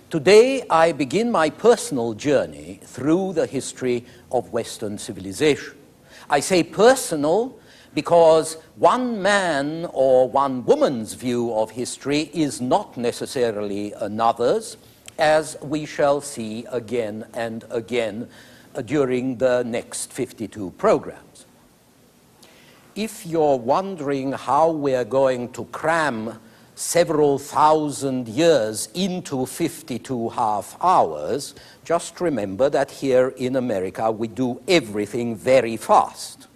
Today, I begin my personal journey through the history of Western civilization. I say personal because one man or one woman's view of history is not necessarily another's, as we shall see again and again during the next 52 programs. If you're wondering how we're going to cram several thousand years into 52 half hours, just remember that here in America we do everything very fast.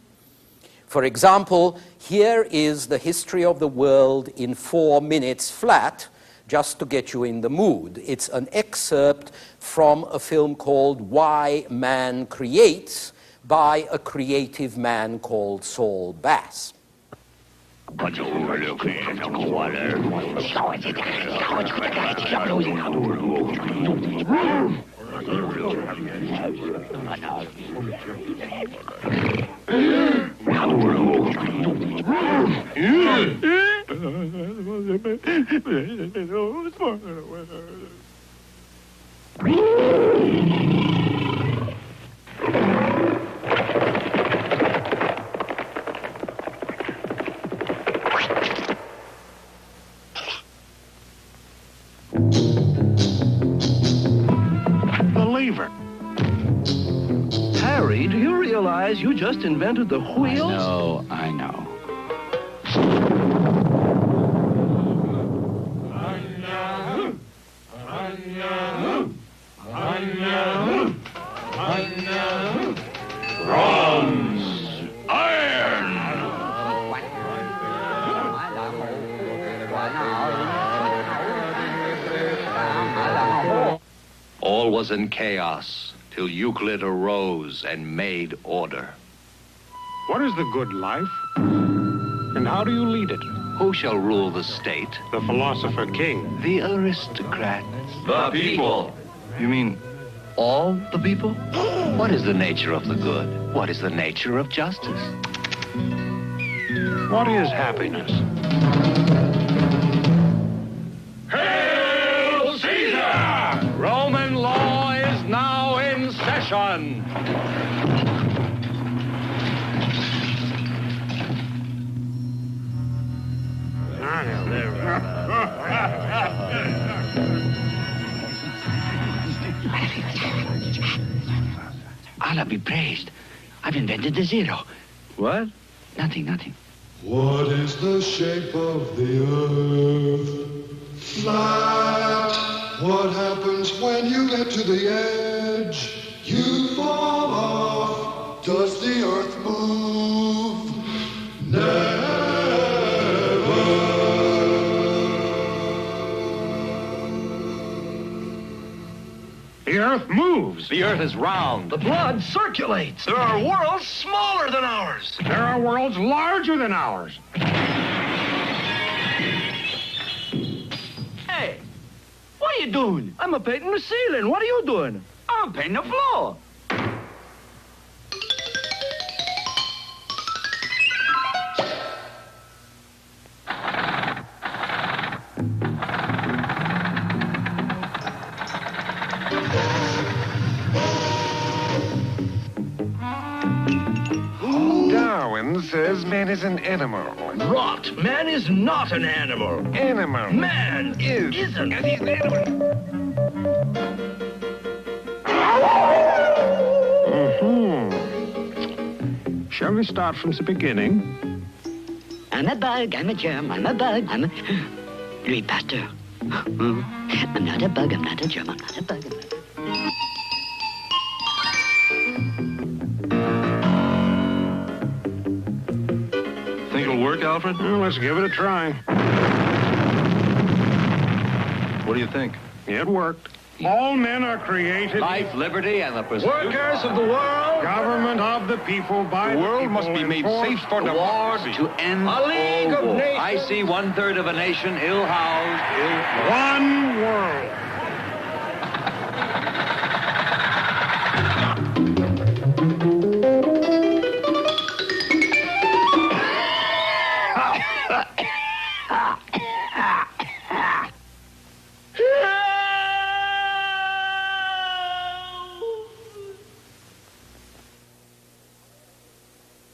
For example, here is the history of the world in 4 minutes flat, just to get you in the mood. It's an excerpt from a film called Why Man Creates by a creative man called Saul Bass. Harry, do you realize you just invented the wheel? I know. Bronze, iron. All was in chaos till Euclid arose and made order. What is the good life? And how do you lead it? Who shall rule the state? The philosopher king. The aristocrats. The people. You mean all the people? What is the nature of the good? What is the nature of justice? What is happiness? Hail Caesar! Roman law is now in session. Allah be praised. I've invented the zero. What? Nothing. What is the shape of the earth? Flat. What happens when you get to the edge? You fall off. Does the earth move? Never. The earth moves. The earth is round. The blood circulates. There are worlds smaller than ours. There are worlds larger than ours. Hey, what are you doing? I'm painting the ceiling. What are you doing? I'm painting the floor. Darwin says man is an animal. Rot. Man is not an animal. Animal. Man isn't. And he's an animal. Shall we start from the beginning? I'm a bug, I'm a germ, I'm a bug, I'm a... Louis Pasteur. I'm not a bug, I'm not a germ, I'm not a bug. Think it'll work, Alfred? Well, let's give it a try. What do you think? It worked. All men are created. Life, liberty, and the pursuit. Workers of the world. Government of the people by The world people, must be made enforced safe for democracy. To end A league all of war. nations. I see 1/3 of a nation ill-housed, ill-fed. one world.